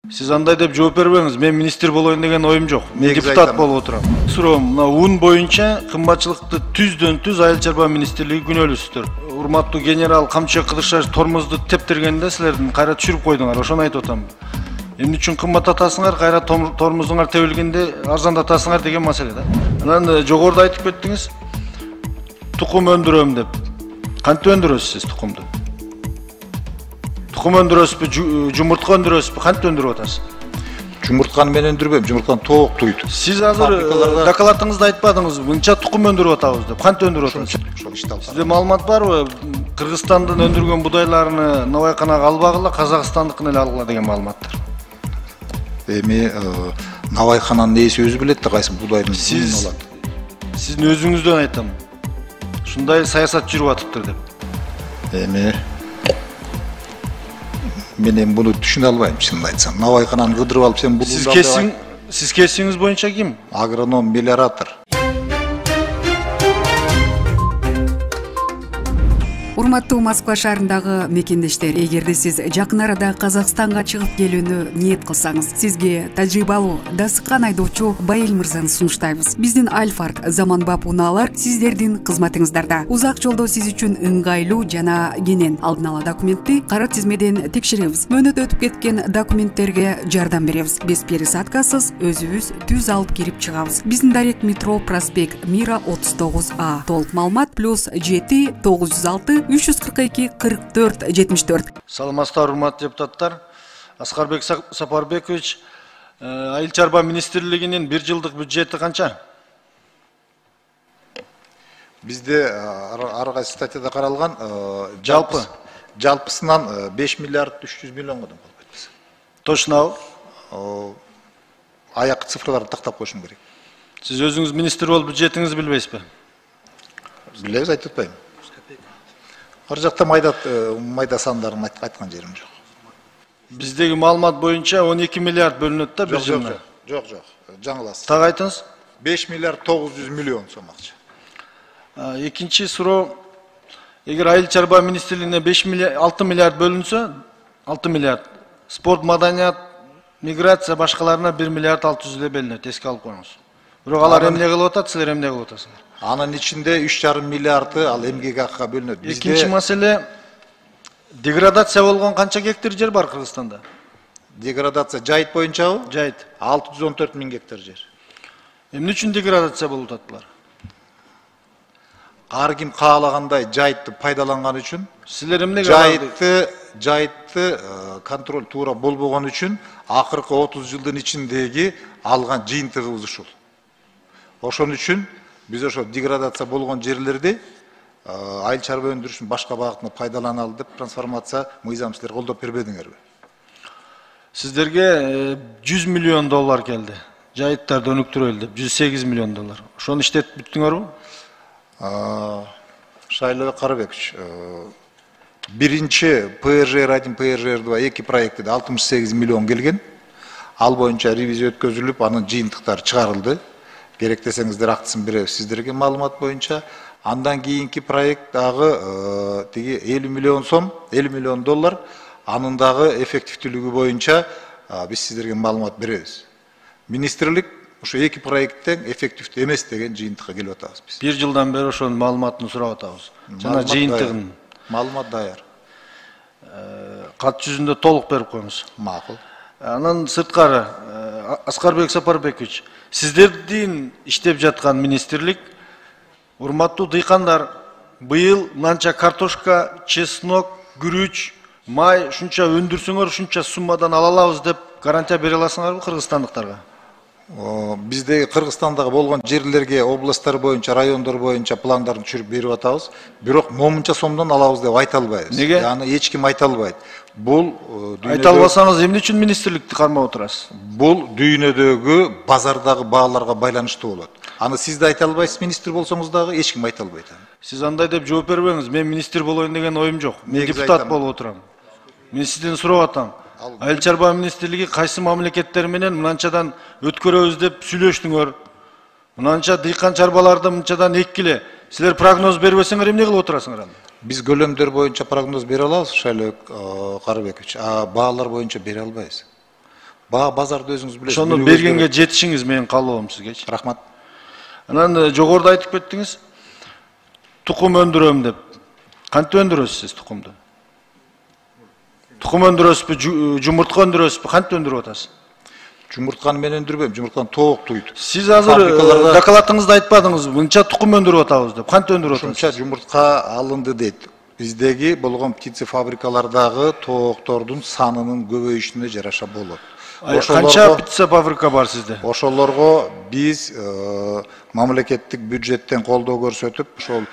Сиз андай деп жооп бербеңиз. Мен министр болоюн деген оюм жок. Мен депутат болуп отурам. Суроом, мына ун боюнча кымбатчылыкты түздөн түз Айыл чарба министрлиги күнөөлүүсүздөр. Урматтуу генерал Камчы Кыдыршаш тормозду тептиргенде силердин кайра түшүрүп койдуңар. Ошону айтып атам. Эмне үчүн кымбаттатасыңар, кайра тормозуңар тебилгенде арзандатасыңар деген маселе да. Анан жогоруда айтып кеттиңиз. Тукум өндүрөм деп. Кантип өндүрөсүз сиз тукумду? Тукум өндүрөсүзбү, жумуртка өндүрөсүзбү, кантип өндүрүп атасыз? Жумуртканы мен өндүрбөйм, жумуртканы тоок туйт. Сиз азыр докладыңызда айтпадыңызбы, мынча тукум өндүрүп атабыз деп. Кантип өндүрүп атасыз? Ошол ишти алып. Сизде маалымат барбы? Кыргызстандын өндүргөн будайларыны Навайканага албагыла, Казакстандыкын эле алгыла деген маалыматтар. Эми Навайкананын ээси өзү билет да кайсы будайдын сиздин алат. Сиздин өзүңүздөн айтам. Ушундай саясат жүрүп атыптыр деп. Эми мен буну түшүнө албайм, чынын айтсам. Навайкананы кыдырып алып сен бул Сиз кесиңиз боюнча ким? Агроном, мелиоратор. Урматтуу Москва шаарындагы мекендештер, эгерде сиз жакын арада Казакстанга чыгып келүүнү ниет кылсаңыз, сизге тажрыйбалуу, дасыккан айдоочу Байел мырзаны сунуштайбыз. Биздин Альфард заманбап унаалар сиздердин кызматыңыздарда. Узак жолдо сиз үчүн ыңгайлуу жана кенен. Алдын ала документти кара тизмеден текшеребиз. Мөөнөт өтүп кеткен документтерге жардам беребиз. Без пересадкасыз өзүбүз түз алып кирип чыгабыз. Биздин дарек метро проспект Мира 39А. Толук маалымат +7 906 342 44 74. Саламатсыздар, урматтуу депутаттар. Аскарбек Сапарбекович, Айыл чарба министрлигинин 1 жылдык бюджети канча? Бизде ар кайсы статьяда каралган жалпысынан 5 миллиард 300 миллионго да болбойт. Точно. Аяк цифрларды тактап коюшум керек. Сиз өзүңүз министр болуп бюджетиңизди билбейсизби? Билебиз, айтып атпайм. Ар жакта майда сандарын айткан жерим жок. Биздеги маалымат боюнча 12 миллиард бөлүнөт да бир жылда. Жок, жаңыласыз. Так айтыңыз. 5 миллиард 900 миллион сом акча. Экинчи суроо, эгер Айыл чарба министрлигине 6 миллиард бөлүнсө, 6 миллиард, спорт, маданият, миграция башкаларына 1 миллиард 600 эле бөлүнөт, эске алып коюңуз. Бирок алар эмне кылып атат, силер эмне кылып атасыңар? Анын ичинде 3,5 миллиарды ал эмгек акыга бөлүнөт. Экинчи маселе, деградация болгон канча гектар жер бар Кыргызстанда? Деградация жайыт боюнчабы? Жайыт. 614 000 гектар жер. Эмне үчүн деградация болуп атат булар? Ар ким каалагандай жайытты пайдаланган үчүн. Силер эмне жайытты контроль туура болбогон үчүн акыркы 30 жылдын ичиндеги алган жыйынтыгыбыз ушул. Ошон үчүн биз ошо деградация болгон жерлерди айыл чарба өндүрүшүн башка багытына пайдаланалы деп трансформация мыйзам силер колдоп бербедиңерби? Сиздерге 100 миллион доллар келди. Жайыттарды өнүктүрөлү деп 108 миллион доллар. Ошону иштетип бүттүңөрбү? Шайлыбек Карабекович, биринчи ПРЖР-1, ПРЖР-2 эки проектиде 68 миллион келген. Ал боюнча ревизия өткөзүлүп, анын жыйынтыктары чыгарылды. Керек десеңиздер актысын беребиз сиздерге маалымат боюнча. Андан кийинки проект дагы тиги 50 миллион сом, 50 миллион доллар. Анын дагы эффективдүүлүгү боюнча биз сиздерге маалымат беребиз. Министрлик ошо эки проекттен эффективдүү эмес деген жыйынтыкка келип атабыз биз. 1 жылдан бери ошонун маалыматын сурап атабыз. Жана жыйынтыгын. Маалымат даяр. Кат жүзүндө толук берип коюңуз. Макул. Анан сырткары, Аскарбек Сапарбекович, сиздердин иштеп жаткан министрлик, урматтуу дыйкандар, быйыл мынча картошка, чеснок, күрүч, май ушунча өндүрсөңөр, ушунча суммадан ала алабыз деп гарантия бере аласыңарбы кыргызстандыктарга? Биздеги Кыргызстандагы болгон жерлерге, областтар боюнча, райондор боюнча пландарын түшүрүп берип атабыз. Бирок момунча сомдон алабыз деп айта албайбыз. Неге? Яны эч ким айта албайт. Бул айта албасаңыз эмне үчүн министрликти кармап отурасыз? Бул дүйнөдөгү базардагы бааларга байланыштуу болот. Аны сиз да айта албайсыз, министр болсоңуз дагы эч ким айта албайт. Сиз андай деп жооп бербеңиз. Мен министр болоюн деген оюм жок. Мен депутат болуп отурам. Мен сизден сурап атам. Айыл чарба министрлиги кайсы мамлекеттер менен мынчадан өткөрөбүз деп сүйлөштүңөр. Мынча дыйкан чарбаларды мынчадан эккиле. Силер прогноз бербесеңер эмне кылып отурасыңар анда? Биз көлөмдөр боюнча прогноз бере алабыз, Шайлыбек Карабекович, а баалар боюнча бере албайбыз. Баа базарды өзүңүз билесиз. Ошону бергенге жетишиңиз менин каалоом сизге. Рахмат. Анан жогоруда айтып кеттиңиз, тукум өндүрөм деп. Кантип өндүрөсүз сиз тукумду? Тукум өндүрөсүзбү, жумуртка өндүрөсүзбү, кантип өндүрүп атасыз? Жумуртканы мен өндүрбөйм, жумуртканы тооктуйт. Сиз азыр докладыңызда айтпадыңызбы, мынча тукум өндүрүп атабыз деп. Кантип өндүрүп атасыз? Ушунча жумуртка алынды дейт. Биздеги болгон птицефабрикалардагы тооктордун санынын көбөйүшүнө жараша болот. Канча птицефабрика бар сизде? Ошолорго биз мамлекеттик бюджеттен колдоо көрсөтүп, ошол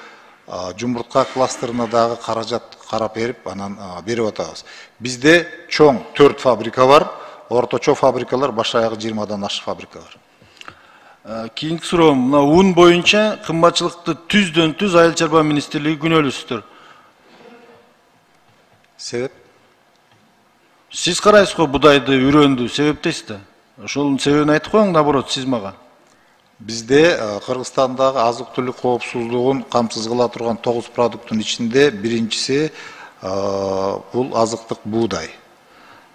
жумуртка кластерына дагы каражат карап берип, анан берип атабыз. Бизде чоң 4 фабрика бар, орточо фабрикалар баш аягы 20дан ашык фабрика бар. Кийинки суроом, мына ун боюнча кымбатчылыкты түздөн-түз Айыл чарба министрлиги күнөөлүсүздөр. Себеп? Сиз карайсыз го будайды, үрөндү, себептейсиз да. Ошонун себебин айтып коюң, наоборот, сиз мага. Бизде Кыргызстандагы азык-түлүк коопсуздугун камсыз кыла турган 9 продукттун ичинде биринчиси бул азыктык буудай.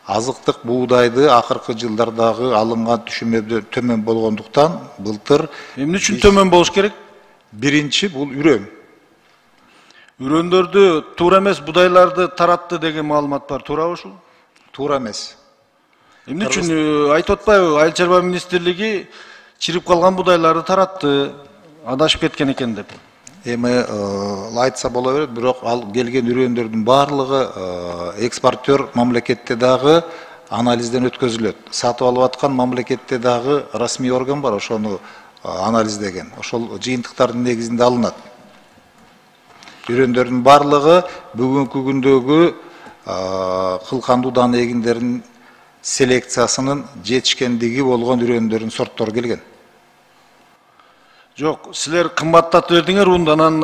Азыктык буудайды акыркы жылдардагы алынган түшүмө төмөн болгондуктан былтыр Эмне үчүн төмөн болуш керек? Биринчи бул үрөн. Үрөндөрдү туура эмес будайларды таратты деген маалымат бар, туурабы ушул? Туура эмес. Эмне үчүн айтып атпайбы, Айыл чарба министрлиги чирип калган будайларды таратты, адашып кеткен экен деп. Эми айтса боло берет, бирок ал келген үрөндөрдүн баардыгы экспортер мамлекетте дагы анализден өткөзүлөт. Сатып алып аткан мамлекетте дагы расмий орган бар, ошону анализдеген. Ошол жыйынтыктардын негизинде алынат. Үрөндөрдүн баардыгы бүгүнкү күндөгү кылкандуу дан эгиндеринин селекциясынын жетишкендиги болгон үрөндөрдүн сорттору келген. Жок, силер кымбаттатып бердиңер унду, анан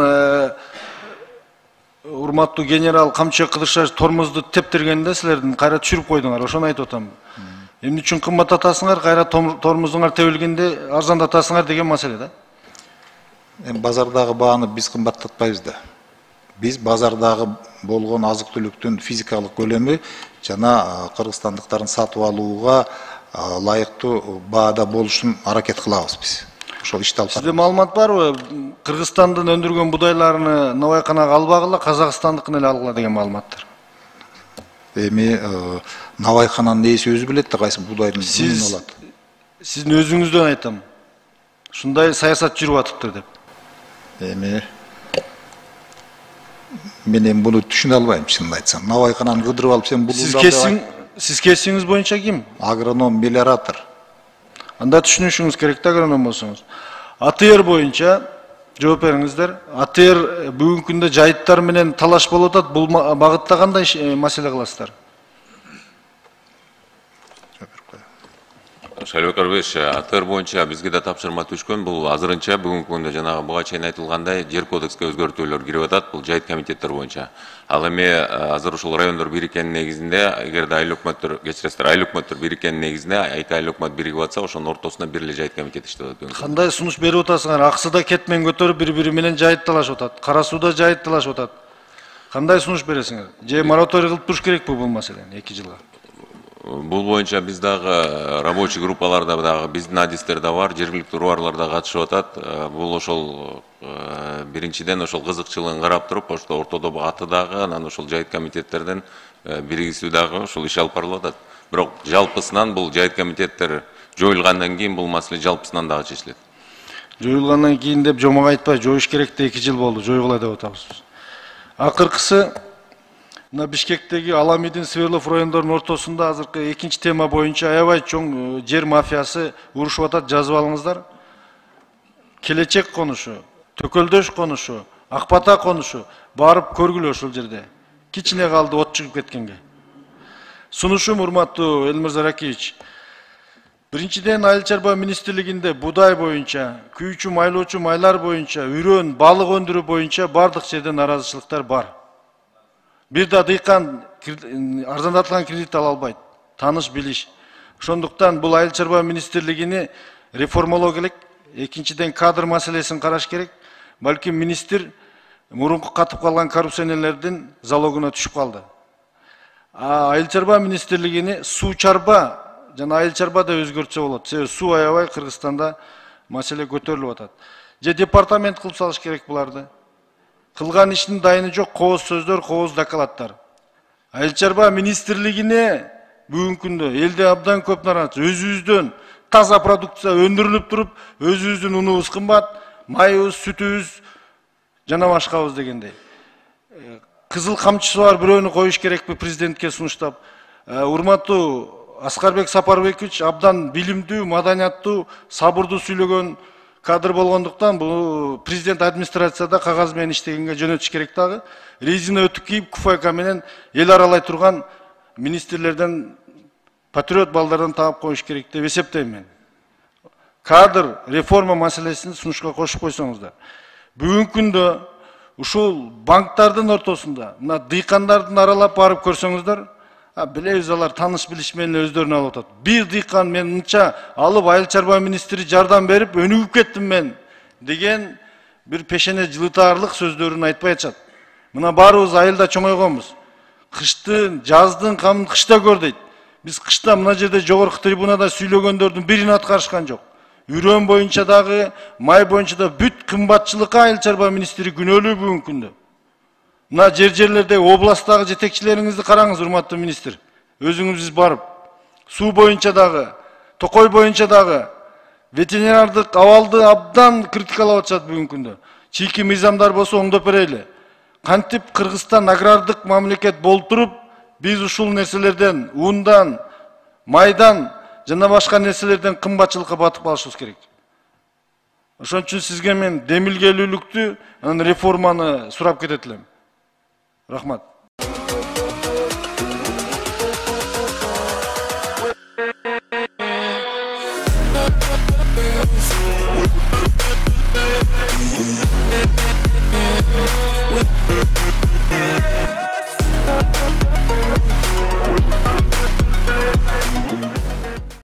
урматтуу генерал Камчыбек Кыдыршаев тормозду тептиргенде силердин кайра түшүрүп койдуңар, ошону айтып атам. Эмне үчүн кымбаттатасыңар, кайра тормозуңар тебилгенде арзандатасыңар деген маселе да. Эми базардагы бааны биз кымбаттатпайбыз да. Биз базардагы болгон азык-түлүктүн физикалык көлөмү жана кыргызстандыктардын сатып алууга ылайыктуу баада болушун аракет кылабыз биз. Ошол ишти алып. Сизде маалымат барбы? Кыргызстандын өндүргөн будайларыны Навайканага албагыла, Казакстандыкын эле алгыла деген маалыматтар. Эми Навайкананын ээси өзү билет да кайсы будайдын үнүн алат. Сиздин өзүңүздөн айтам. Ушундай саясат жүрүп атыптыр деп. Эми мен буну түшүнө албайм, чынын айтсам. Навайкананы кыдырып алып сен булундап. Сиз кесиңиз боюнча ким? Агроном, мелиоратор. Анда түшүнүшүңүз керек да, агроном болсоңуз. АТР боюнча жооп бериңиздер. АТР бүгүнкү күндө жайыттар менен талаш болуп атат. Бул багытта кандай маселе кыласыздар? Шайлыбек Арбеевич, АТР боюнча бизге да тапшырма түшкөн. Бул азырынча бүгүнкү күндө жанагы буга чейин айтылгандай жер кодекске өзгөртүүлөр кирип атат. Бул жайыт комитеттер боюнча. Ал эми азыр ушул райондор бириккенин негизинде, эгерде айыл өкмөттөр, кечиресиздер, айыл өкмөттөр бириккенин негизинде, эки айыл өкмөт биригип атса, ошонун ортосунда бир эле жайыт комитет иштеп атат. Кандай сунуш берип атасыңар? Аксыда кетмен көтөрүп бири-бири менен жайыт талашып атат. Кара сууда жайыт талашып атат. Кандай сунуш бересиңер? Же мораторий кылып туруш керекпи бул маселени 2 жылга? Бул боюнча биз дагы рабочий группаларда дагы биздин адистер да бар, жергиликтүү руарлар да катышып атат. Бул ошол биринчиден ошол кызыкчылыгын карап туруп, ошол ортодо аты дагы, анан ошол жайыт комитеттерден биригисүү дагы ошол иш алып барылып атат. Бирок жалпысынан бул жайыт комитеттер жоюлгандан кийин бул маселе жалпысынан дагы чечилет. Жоюлгандан кийин деп жомок айтпай, жоюш керек да 2 жыл болду, жоюгула деп атабыз. Акыркысы мына Бишкектеги Аламидин, Сверлов райондорунун ортосунда азыркы экинчи тема боюнча аябай чоң жер мафиясы урушуп атат, жазып алыңыздар. Келечек конушу, Төкөлдөш конушу, Акбата конушу барып көргүлө ошол жерде. Кичине калды от чыгып кеткенге. Сунушум урматтуу Элмирза Ракиевич. Биринчиден Айыл чарба министрлигинде будай боюнча, күйүүчү майлоочу майлар боюнча, үрөн, балык өндүрүү боюнча бардык жерде наразычылыктар бар. Бир да дыйкан арзандатылган кредит ала албайт. Таныш билиш. Ошондуктан бул Айыл чарба министрлигини реформалоо керек. Экинчиден кадр маселесин караш керек. Балким министр мурунку катып калган коррупционерлердин залогуна түшүп калды. Айыл чарба министрлигини суу чарба жана айыл чарбада өзгөртсө болот. Себеби суу аябай Кыргызстанда маселе көтөрүлүп атат. Же департамент кылып салыш керек буларды. Кылган иштин дайыны жок, кооз сөздөр, кооз докладдар. Айыл чарба министрлигине бүгүнкү күндө элде абдан көп нарат, өзүбүздөн таза продукция өндүрүлүп туруп, өзүбүздүн унубуз кымбат, майыбыз, сүтүбүз жана башкабыз дегендей. Кызыл камчысы бар бирөөнү коюш керекпи президентке сунуштап. Урматтуу Аскарбек Сапарбекович абдан билимдүү, маданияттуу, сабырдуу сүйлөгөн кадр болгондуктан бул президент администрацияда кагаз менен иштегенге жөнөтүш керек дагы. Резина өтүк кийип, куфайка менен эл аралай турган министрлерден, патриот балдардан таап коюш керек деп эсептейм мен. Кадр реформа маселесин сунушка кошуп койсоңуздар. Бүгүнкү күндө ушул банктардын ортосунда, мына дыйкандардын аралап барып көрсөңүздөр, билебиз алар таныш билиш менен өздөрүнө алып атат. Бир дыйкан мен мынча алып айыл чарба министри жардам берип өнүгүп кеттим мен деген бир пешене жылытаарлык сөздөрүн айтпай атышат. Мына баарыбыз айылда чоңойгонбуз. Кыштын, жаздын камын кышта көр дейт. Биз кышта мына жерде жогорку трибунада сүйлөгөндөрдүн бирин аткарышкан жок. Үрөн боюнча дагы, май боюнча да бүт кымбатчылыкка айыл чарба министри күнөөлүү бүгүнкү күндө. Мына жерлердеги областтагы жетекчилериңизди караңыз, урматтуу министр. Өзүңүз барып, суу боюнча дагы, токой боюнча дагы ветеринардык абалды абдан критикалап атышат бүгүнкү күндө. Чийки мыйзамдар болсо оңдоп берели. Кантип Кыргызстан агрардык мамлекет болуп туруп, биз ушул нерселерден, ундан, майдан жана башка нерселерден кымбатчылыкка батып калышыбыз керек. Ошон үчүн сизге мен демилгелүүлүктү, реформаны сурап кетет элем. Рахмат.